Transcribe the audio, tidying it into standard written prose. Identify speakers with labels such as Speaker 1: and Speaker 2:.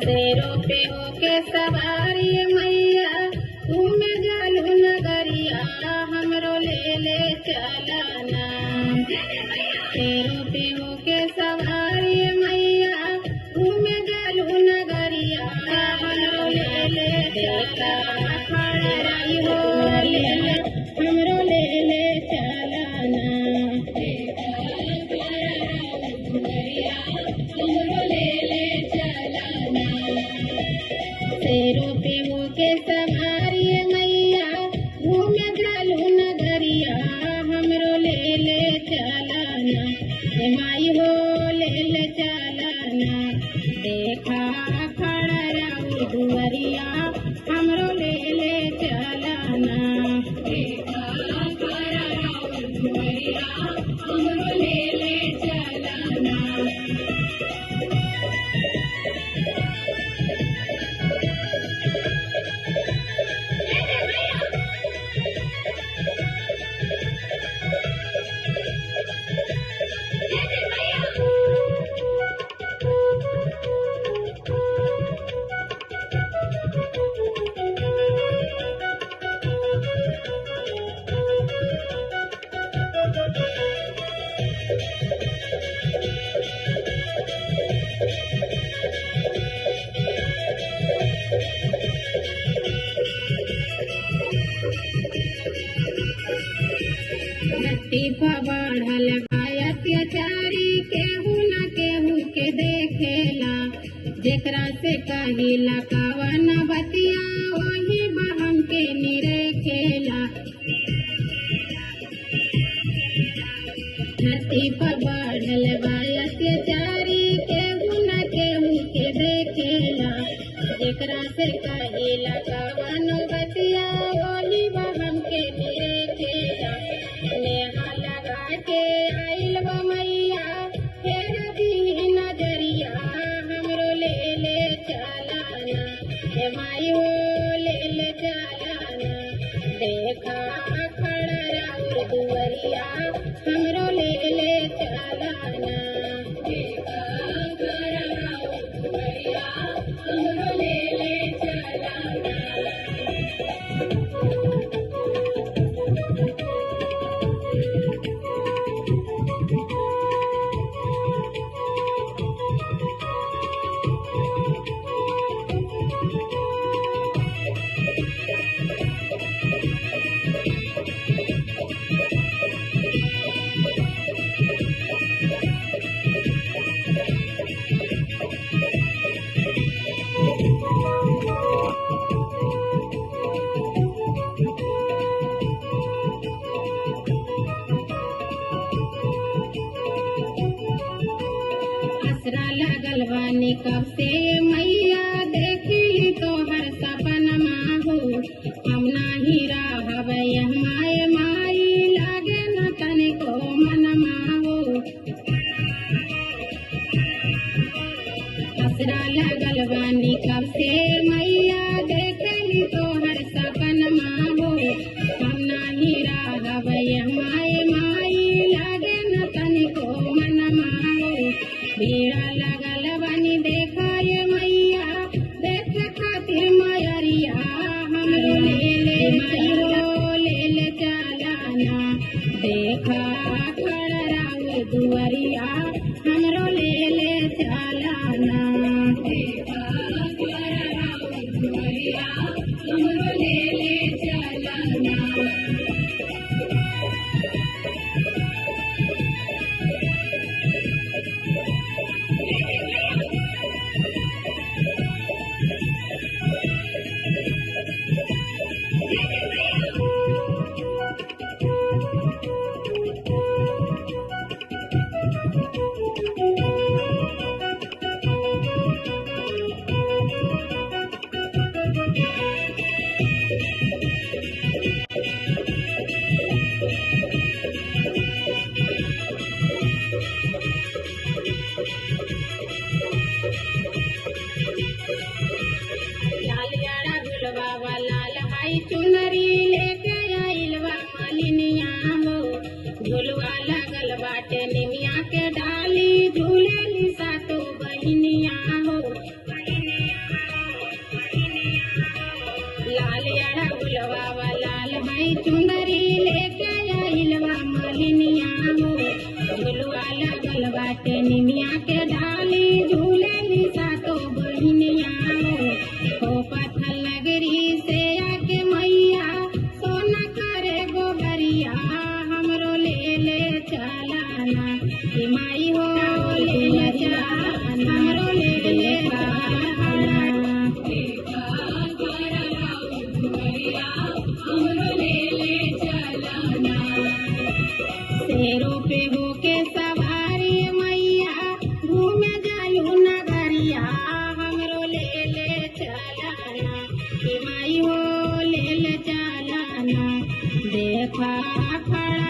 Speaker 1: शेरों पे होके सवारी मैया तुम जालू नगरिया हमरो ले चलना। शेरों पे होके सवारी मैया तुम जालू नगरिया हमरो ले चलना। खड़राई हो हमरो ले चलना। शेरों पे होके सवारी मैया घूम जालू नगरिया हमरो ले चलना। माई हो ले चलना। देखा खड़राऊ दुवरिया हमरो ले चलना। देखा खड़राऊ दुवरिया हमरो ले चलना। धरती पर बढ़ल अत्याचारी केहू न केहू के देखेला। जेकरा से कहिला कवन बतिया वही बहम के निरेखेला। धरती पर बढ़ल अत्याचारी केहू न केहू के देखेला। जेकरा से कहिला कवन बतिया वही बहम के निरेखेला। नेहा लगा के आइल बा मैया फेर दी नजरिया हमरो ले चलना। हे माई हो ले चलना। देखा खड़राऊ दुवरिया हमरो ले चलना। देखा खड़राऊ दुवरिया हमरो ले चलना। असरा लगल बानी कब से मैया देखी तो हर सपनमा हो। हम नाही रहब माए माई लागे न तनिको मनमा हो। असरा लगल बानी कब से मैया देखी तो हर सपनमा हो। हम नाही रहब माए माई लागे न तनिको मनमा हो। भीड़ा लगल बनी देखा ये मैया देख खातिर मयरिया हमरो ले माई हो ले चलना। देखा खड़राऊ दुवरिया हमरो ले चलना। देखा खड़राऊ दुवरिया हमरो ले चलना। चुनरी लेके आइल बा मालिनिया हो। झुलवा लगल बाटे निमिया हो झुलवा लगल बाटे निमिया के डाली झूलेली सातो बहिनिया हो पत्थर नगरी से आके मैया सोना करे गोबरिया हमरो ले चलाना कि माई हो ले चलाना हमरो ले चलाना शेरों पे